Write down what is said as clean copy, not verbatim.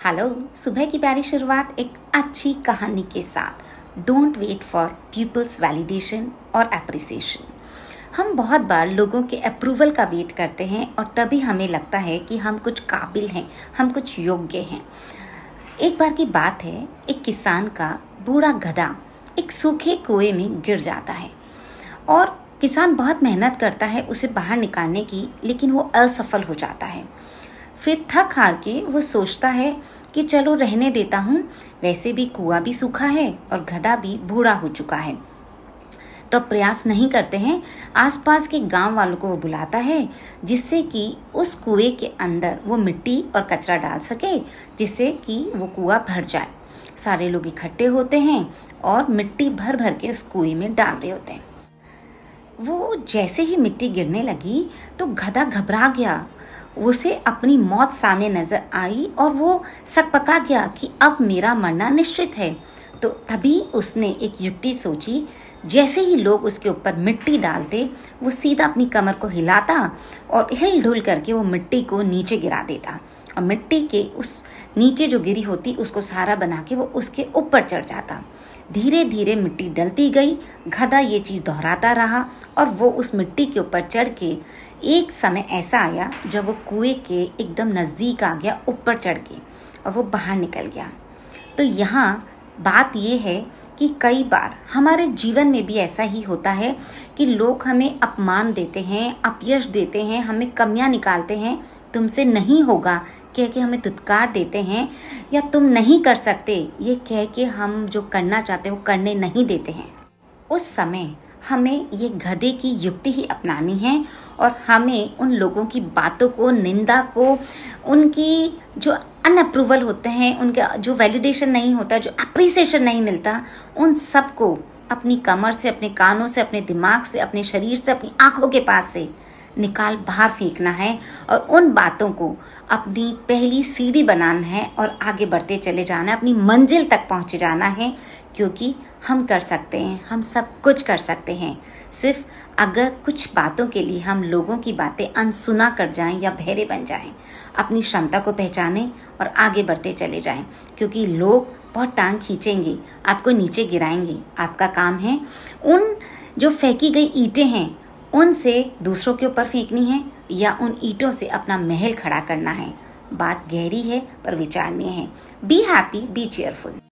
Hello, सुबह की प्यारी शुरुआत एक अच्छी कहानी के साथ। Don't wait for people's validation और एप्रिसिएशन। हम बहुत बार लोगों के अप्रूवल का वेट करते हैं और तभी हमें लगता है कि हम कुछ काबिल हैं, हम कुछ योग्य हैं। एक बार की बात है, एक किसान का बूढ़ा गधा एक सूखे कुएं में गिर जाता है और किसान बहुत मेहनत करता है उसे बाहर निकालने की, लेकिन वो असफल हो जाता है। फिर थक हार के वो सोचता है कि चलो रहने देता हूँ, वैसे भी कुआं भी सूखा है और गधा भी बूढ़ा हो चुका है। तो प्रयास नहीं करते हैं, आसपास के गांव वालों को वो बुलाता है जिससे कि उस कुएं के अंदर वो मिट्टी और कचरा डाल सके, जिससे कि वो कुआं भर जाए। सारे लोग इकट्ठे होते हैं और मिट्टी भर भर के उस कुएं में डाल रहे होते हैं। वो जैसे ही मिट्टी गिरने लगी तो गधा घबरा गया, उसे अपनी मौत सामने नजर आई और वो सकपका गया कि अब मेरा मरना निश्चित है। तो तभी उसने एक युक्ति सोची। जैसे ही लोग उसके ऊपर मिट्टी डालते, वो सीधा अपनी कमर को हिलाता और हिल डुल करके वो मिट्टी को नीचे गिरा देता और मिट्टी के उस नीचे जो गिरी होती उसको सहारा बना के वो उसके ऊपर चढ़ जाता। धीरे धीरे मिट्टी डलती गई, गधा ये चीज दोहराता रहा और वो उस मिट्टी के ऊपर चढ़ के एक समय ऐसा आया जब वो कुएं के एकदम नज़दीक आ गया, ऊपर चढ़ के, और वो बाहर निकल गया। तो यहाँ बात ये है कि कई बार हमारे जीवन में भी ऐसा ही होता है कि लोग हमें अपमान देते हैं, अपयश देते हैं, हमें कमियां निकालते हैं, तुमसे नहीं होगा कह के हमें धुतकार देते हैं, या तुम नहीं कर सकते ये कह के हम जो करना चाहते हैं वो करने नहीं देते हैं। उस समय हमें ये गधे की युक्ति ही अपनानी है और हमें उन लोगों की बातों को, निंदा को, उनकी जो अनअप्रूवल होते हैं, उनका जो वैलिडेशन नहीं होता, जो अप्रिसिएशन नहीं मिलता, उन सबको अपनी कमर से, अपने कानों से, अपने दिमाग से, अपने शरीर से, अपनी आंखों के पास से निकाल बाहर फेंकना है और उन बातों को अपनी पहली सीढ़ी बनाना है और आगे बढ़ते चले जाना है, अपनी मंजिल तक पहुंचे जाना है। क्योंकि हम कर सकते हैं, हम सब कुछ कर सकते हैं, सिर्फ अगर कुछ बातों के लिए हम लोगों की बातें अनसुना कर जाएं या बहरे बन जाएं। अपनी क्षमता को पहचानें और आगे बढ़ते चले जाएं, क्योंकि लोग बहुत टांग खींचेंगे, आपको नीचे गिराएंगे। आपका काम है उन जो फेंकी गई ईंटें हैं उनसे दूसरों के ऊपर फेंकनी है या उन ईंटों से अपना महल खड़ा करना है। बात गहरी है पर विचारणीय है। Be happy, B cheerful.